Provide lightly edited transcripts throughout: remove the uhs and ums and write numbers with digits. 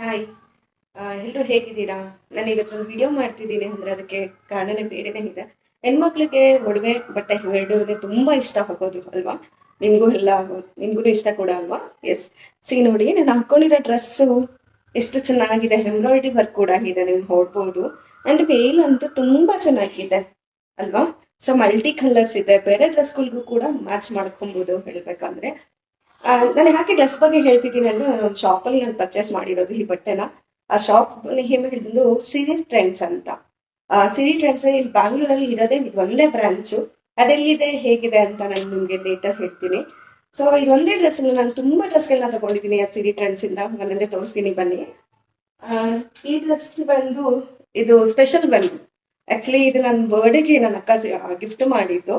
Hi, ಎಲ್ಲರೂ ಹೇಗಿದ್ದೀರಾ? ನಾನು ಇವತ್ತೊಂದು ವಿಡಿಯೋ ಮಾಡ್ತಿದ್ದೀನಿ ಅಂದ್ರೆ ಅದಕ್ಕೆ ಕಾರಣನೇ ಬೇರೆನೇ ಇದೆ. ಹೆಣ್ಮಕ್ಳಿಗೆ ಒಡವೆ ಬಟ್ಟೆ ಎರಡೂ ತುಂಬಾ ಇಷ್ಟ ಆಗೋದು ಅಲ್ವಾ? ನಿಮ್ಗೂ ನಿಮ್ಗೂ ಇಷ್ಟ ಕೂಡ ಅಲ್ವಾ? ಎಸ್. ನೋಡಿ, ನಾನು ಹಾಕೊಂಡಿರೋ ಡ್ರೆಸ್ಸು ಎಷ್ಟು ಚೆನ್ನಾಗಿದೆ, ಎಂಬ್ರಾಯ್ಡ್ರಿ ವರ್ಕ್ ಕೂಡ ಇದೆ, ನೀವು ನೋಡ್ಬೋದು. ಅಂಡ್ ವೇಲ್ ಅಂತೂ ತುಂಬಾ ಚೆನ್ನಾಗಿದೆ ಅಲ್ವಾ? ಸೊ ಮಲ್ಟಿ ಕಲರ್ಸ್ ಇದೆ, ಬೇರೆ ಡ್ರೆಸ್ಗಳಿಗೂ ಕೂಡ ಮ್ಯಾಚ್ ಮಾಡ್ಕೊಬಹುದು ಹೇಳ್ಬೇಕಂದ್ರೆ. ನಾನು ಯಾಕೆ ಡ್ರೆಸ್ ಬಗ್ಗೆ ಹೇಳ್ತಿದ್ದೀನಿ ಅಂದ್ರೆ, ನಾನು ಶಾಪಲ್ಲಿ ನಾನು ಪರ್ಚೇಸ್ ಮಾಡಿರೋದು ಈ ಬಟ್ಟೆನ. ಆ ಶಾಪ್ ನೇಮ್ ಹಿಡಿದು ಸಿರಿ ಟ್ರೆಂಡ್ಸ್ ಅಂತ. ಸಿರಿ ಟ್ರೆಂಡ್ಸ್ ಇಲ್ಲಿ ಬ್ಯಾಂಗ್ಳೂರಲ್ಲಿ ಇರೋದೇ ಇದು ಒಂದೇ ಬ್ರಾಂಚು. ಅದೆಲ್ಲಿದೆ ಹೇಗಿದೆ ಅಂತ ನಾನು ನಿಮ್ಗೆ ಲೇಟರ್ ಹೇಳ್ತೀನಿ. ಸೊ ಇದೊಂದೇ ಡ್ರೆಸ್ ನಾನು ತುಂಬಾ ಡ್ರೆಸ್ಗಳನ್ನ ತಗೊಂಡಿದ್ದೀನಿ ಆ ಸಿರಿ ಟ್ರೆಂಡ್ಸ್ ಇಂದ. ಒಂದೊಂದೇ ತೋರಿಸ್ತೀನಿ ಬನ್ನಿ. ಈ ಡ್ರೆಸ್ ಬಂದು ಇದು ಸ್ಪೆಷಲ್ ಬಂದು ಆಕ್ಚುಲಿ ಇದು ನನ್ನ ಬರ್ಡೇಗೆ ನನ್ನ ಅಕ್ಕ ಗಿಫ್ಟ್ ಮಾಡಿದ್ದು.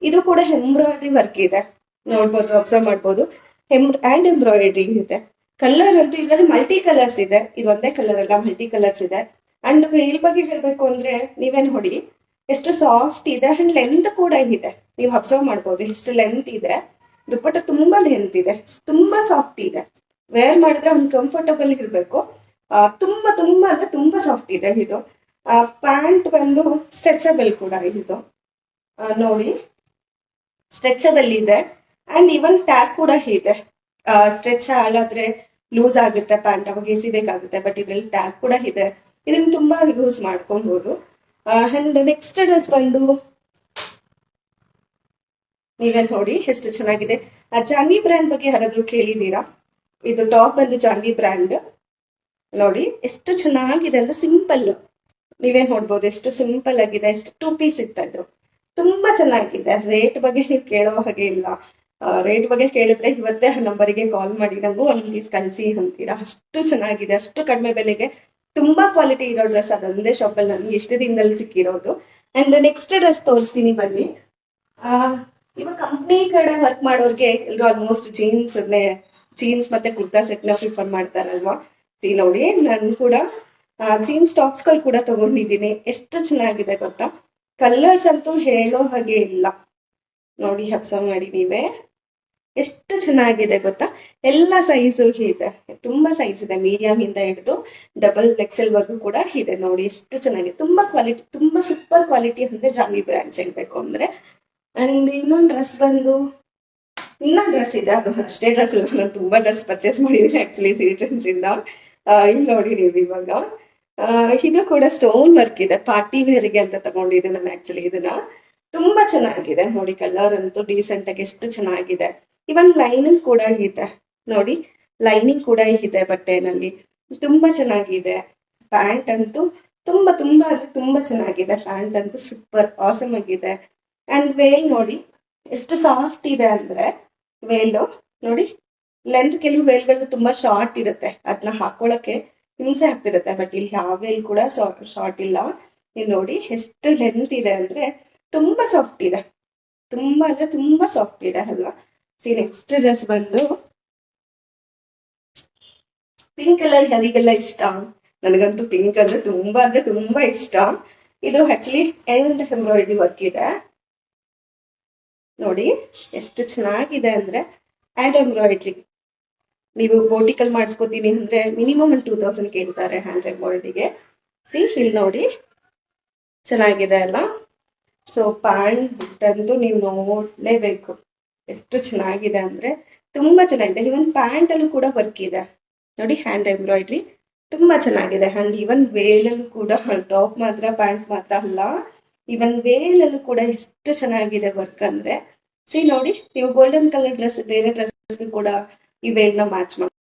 ಇದು ಕೂಡ ಎಂಬ್ರಾಯ್ಡ್ರಿ ವರ್ಕ್ ಇದೆ, ನೋಡ್ಬೋದು, ಅಬ್ಸರ್ವ್ ಮಾಡ್ಬೋದು. ಹ್ಯಾಂಡ್ ಎಂಬ್ರಾಯ್ಡ್ರಿ ಇದೆ. ಕಲರ್ ಅಂತೂ ಇದರಲ್ಲಿ ಮಲ್ಟಿ ಕಲರ್ಸ್ ಇದೆ, ಇದು ಒಂದೇ ಕಲರ್ ಅಲ್ಲ, ಮಲ್ಟಿ ಕಲರ್ಸ್ ಇದೆ. ಅಂಡ್ ವೇಲ್ ಬಗ್ಗೆ ಹೇಳ್ಬೇಕು ಅಂದ್ರೆ ನೀವೇ ನೋಡಿ ಎಷ್ಟು ಸಾಫ್ಟ್ ಇದೆ. ಅಂಡ್ ಲೆಂತ್ ಕೂಡ ಇದೆ, ನೀವು ಅಬ್ಸರ್ವ್ ಮಾಡ್ಬೋದು ಎಷ್ಟು ಲೆಂತ್ ಇದೆ. ದುಪ್ಪಟ್ಟ ತುಂಬಾ ಲೆಂತ್ ಇದೆ, ತುಂಬಾ ಸಾಫ್ಟ್ ಇದೆ. ವೇರ್ ಮಾಡಿದ್ರೆ ಒಂದು ಕಂಫರ್ಟಬಲ್ ಇರಬೇಕು. ತುಂಬಾ ತುಂಬಾ ಅಂದ್ರೆ ತುಂಬಾ ಸಾಫ್ಟ್ ಇದೆ ಇದು. ಪ್ಯಾಂಟ್ ಬಂದು ಸ್ಟ್ರೆಚಬಲ್ ಕೂಡ ಇದು. ನೋಡಿ, ಸ್ಟ್ರೆಚಬಲ್ ಇದೆ. ಅಂಡ್ ಇವನ್ ಟ್ಯಾಗ್ ಕೂಡ ಇದೆ. ಸ್ಟ್ರೆಚ್ ಹಾಳಾದ್ರೆ ಲೂಸ್ ಆಗುತ್ತೆ ಪ್ಯಾಂಟ್, ಅವಾಗ ಎಸಿಬೇಕಾಗುತ್ತೆ. ಬಟ್ ಇದ್ರಲ್ಲಿ ಟ್ಯಾಗ್ ಕೂಡ ಇದೆ, ಇದನ್ನ ತುಂಬಾ ಯೂಸ್ ಮಾಡ್ಕೊಬಹುದು. ಅಂಡ್ ನೆಕ್ಸ್ಟ್ ಡ್ರೆಸ್ ಬಂದು ನೀವೇ ನೋಡಿ ಎಷ್ಟು ಚೆನ್ನಾಗಿದೆ. ಜಾನ್ವಿ ಬ್ರ್ಯಾಂಡ್ ಬಗ್ಗೆ ಯಾರಾದ್ರೂ ಕೇಳಿದೀರಾ? ಇದು ಟಾಪ್ ಬಂದು ಜಾನ್ವಿ ಬ್ರ್ಯಾಂಡ್. ನೋಡಿ ಎಷ್ಟು ಚೆನ್ನಾಗಿದೆ ಅಂದ್ರೆ ಸಿಂಪಲ್. ನೀವೇ ನೋಡ್ಬೋದು ಎಷ್ಟು ಸಿಂಪಲ್ ಆಗಿದೆ, ಎಷ್ಟು 2 ಪೀಸ್ ಇತ್ತು ಇದು. ತುಂಬಾ ಚೆನ್ನಾಗಿದೆ. ರೇಟ್ ಬಗ್ಗೆ ನೀವು ಕೇಳೋ ಹಾಗೆ ಇಲ್ಲ. ರೇಟ್ ಬಗ್ಗೆ ಕೇಳಿದ್ರೆ ಇವತ್ತೇ ಆ ನಂಬರಿಗೆ ಕಾಲ್ ಮಾಡಿ ನಮಗೂ ಒಂದು ಪೀಸ್ ಕಳಿಸಿ ಅಂತೀರಾ. ಅಷ್ಟು ಚೆನ್ನಾಗಿದೆ, ಅಷ್ಟು ಕಡಿಮೆ ಬೆಲೆಗೆ ತುಂಬಾ ಕ್ವಾಲಿಟಿ ಇರೋ ಡ್ರೆಸ್ ಅದೊಂದೇ ಶಾಪಲ್ಲಿ ನನ್ಗೆ ಇಷ್ಟು ದಿನದಲ್ಲಿ ಸಿಕ್ಕಿರೋದು. ಅಂಡ್ ನೆಕ್ಸ್ಟ್ ಡ್ರೆಸ್ ತೋರಿಸ್ತೀನಿ ಬನ್ನಿ. ಇವಾಗ ಕಂಪ್ನಿ ಕಡೆ ವರ್ಕ್ ಮಾಡೋರ್ಗೆ ಎಲ್ರು ಆಲ್ಮೋಸ್ಟ್ ಜೀನ್ಸ್ ಮತ್ತೆ ಕುರ್ತಾ ಸೆಟ್ ನ ಪ್ರಿಫರ್ ಮಾಡ್ತಾರಲ್ವಾ? ನೋಡಿ, ನಾನು ಕೂಡ ಜೀನ್ಸ್ ಟಾಪ್ಸ್ ಗಳು ಕೂಡ ತಗೊಂಡಿದ್ದೀನಿ. ಎಷ್ಟು ಚೆನ್ನಾಗಿದೆ ಗೊತ್ತಾ? ಕಲರ್ಸ್ ಅಂತೂ ಹೇಳೋ ಹಾಗೆ ಇಲ್ಲ. ನೋಡಿ, ಅಬ್ಸರ್ವ್ ಮಾಡಿ ನೀವೇ ಎಷ್ಟು ಚೆನ್ನಾಗಿದೆ ಗೊತ್ತಾ? ಎಲ್ಲ ಸೈಜು ಇದೆ, ತುಂಬಾ ಸೈಜ್ ಇದೆ, ಮೀಡಿಯಂ ಇಂದ ಹಿಡಿದು ಡಬಲ್ ಎಕ್ಸೆಲ್ ವರ್ಗು ಕೂಡ ಇದೆ. ನೋಡಿ ಎಷ್ಟು ಚೆನ್ನಾಗಿದೆ, ತುಂಬಾ ಕ್ವಾಲಿಟಿ, ತುಂಬಾ ಸೂಪರ್ ಕ್ವಾಲಿಟಿ ಅಂದ್ರೆ ಜಾನ್ವಿ ಬ್ರ್ಯಾಂಡ್ಸ್ ಹೇಳ್ಬೇಕು ಅಂದ್ರೆ. ಅಂಡ್ ಇನ್ನೊಂದು ಡ್ರೆಸ್ ಬಂದು ಇನ್ನೊಂದು ಡ್ರೆಸ್ ಇದೆ, ಅದು ಅಷ್ಟೇ ಡ್ರೆಸ್ ಇಲ್ಲ, ನಾನು ತುಂಬಾ ಡ್ರೆಸ್ ಪರ್ಚೇಸ್ ಮಾಡಿದ್ದೀನಿ ಆಕ್ಚುಲಿ ಸಿರಿ ಟ್ರೆಂಡ್ಸ್ ಇಂದ. ಇಲ್ಲಿ ನೋಡಿ ನೀವು ಇವಾಗ ಇದು ಕೂಡ ಸ್ಟೋನ್ ವರ್ಕ್ ಇದೆ, ಪಾರ್ಟಿ ವೇರ್ಗೆ ಅಂತ ತಗೊಂಡಿದ್ದೆ ನಾನು ಆಕ್ಚುಲಿ ಇದನ್ನ. ತುಂಬಾ ಚೆನ್ನಾಗಿದೆ ನೋಡಿ, ಕಲರ್ ಅಂತೂ ಡೀಸೆಂಟ್ ಆಗಿ ಎಷ್ಟು ಚೆನ್ನಾಗಿದೆ. ಇವನ್ ಲೈನಿಂಗ್ ಕೂಡ ಇದೆ ನೋಡಿ, ಲೈನಿಂಗ್ ಕೂಡ ಇದೆ ಬಟ್ಟೆನಲ್ಲಿ, ತುಂಬಾ ಚೆನ್ನಾಗಿದೆ. ಪ್ಯಾಂಟ್ ಅಂತೂ ತುಂಬಾ ತುಂಬಾ ತುಂಬಾ ಚೆನ್ನಾಗಿದೆ. ಪ್ಯಾಂಟ್ ಅಂತೂ ಸೂಪರ್ ಆಸಮ್ ಆಗಿದೆ. ಅಂಡ್ ವೇಲ್ ನೋಡಿ ಎಷ್ಟು ಸಾಫ್ಟ್ ಇದೆ ಅಂದ್ರೆ, ವೇಲು ನೋಡಿ, ಲೆಂತ್ ಕೆಲವು ವೇಲ್ಗಳು ತುಂಬಾ ಶಾರ್ಟ್ ಇರುತ್ತೆ, ಅದನ್ನ ಹಾಕೊಳಕ್ಕೆ ಹಿಂಸೆ ಆಗ್ತಿರುತ್ತೆ. ಬಟ್ ಇಲ್ಲಿ ಯಾವ ವೇಲ್ ಕೂಡ ಶಾರ್ಟ್ ಇಲ್ಲ. ನೀವು ನೋಡಿ ಎಷ್ಟು ಲೆಂತ್ ಇದೆ ಅಂದ್ರೆ ತುಂಬಾ ಸಾಫ್ಟ್ ಇದೆ, ತುಂಬಾ ಅಂದ್ರೆ ತುಂಬಾ ಸಾಫ್ಟ್ ಇದೆ ಅಲ್ವಾ? ನೆಕ್ಸ್ಟ್ ಡ್ರೆಸ್ ಬಂದು ಪಿಂಕ್ ಕಲರ್. ಯಾರಿಗೆಲ್ಲ ಇಷ್ಟ? ನನಗಂತೂ ಪಿಂಕ್ ಅಂದ್ರೆ ತುಂಬಾ ಇಷ್ಟ. ಇದು ಆಕ್ಚುಲಿ ಎಂಬ್ರಾಯ್ಡ್ರಿ ವರ್ಕ್ ಇದೆ. ನೋಡಿ ಎಷ್ಟು ಚೆನ್ನಾಗಿದೆ ಅಂದ್ರೆ ಹ್ಯಾಂಡ್ ಎಂಬ್ರಾಯ್ಡ್ರಿ. ನೀವು ಬೋಟಿಕಲ್ ಮಾಡಿಸ್ಕೋತೀನಿ ಅಂದ್ರೆ ಮಿನಿಮಮ್ 2000 ಕೇಳ್ತಾರೆ ಹ್ಯಾಂಡ್ ಎಂಬ್ರಾಯ್ಡ್ರಿಗೆ. ಇಲ್ಲಿ ನೋಡಿ ಚೆನ್ನಾಗಿದೆ ಅಲ್ಲ? ಸೊ ಪ್ಯಾಂಟ್ ಅಂತೂ ನೀವು ನೋಡ್ಲೇಬೇಕು, ಎಷ್ಟು ಚೆನ್ನಾಗಿದೆ ಅಂದ್ರೆ ತುಂಬಾ ಚೆನ್ನಾಗಿದೆ. ಇವನ್ ಪ್ಯಾಂಟ್ ಅಲ್ಲೂ ಕೂಡ ವರ್ಕ್ ಇದೆ ನೋಡಿ, ಹ್ಯಾಂಡ್ ಎಂಬ್ರಾಯ್ಡ್ರಿ ತುಂಬಾ ಚೆನ್ನಾಗಿದೆ. ಅಂಡ್ ಇವನ್ ವೇಲಲ್ಲೂ ಕೂಡ, ಟಾಪ್ ಮಾತ್ರ ಪ್ಯಾಂಟ್ ಮಾತ್ರ ಅಲ್ಲ, ಇವನ್ ವೇಲಲ್ಲೂ ಕೂಡ ಎಷ್ಟು ಚೆನ್ನಾಗಿದೆ ವರ್ಕ್ ಅಂದ್ರೆ. ನೋಡಿ, ನೀವು ಗೋಲ್ಡನ್ ಕಲರ್ ಡ್ರೆಸ್ ಬೇರೆ ಡ್ರೆಸ್ ಕೂಡ ಈ ವೇಲ್ನ ಮ್ಯಾಚ್ ಮಾಡಿ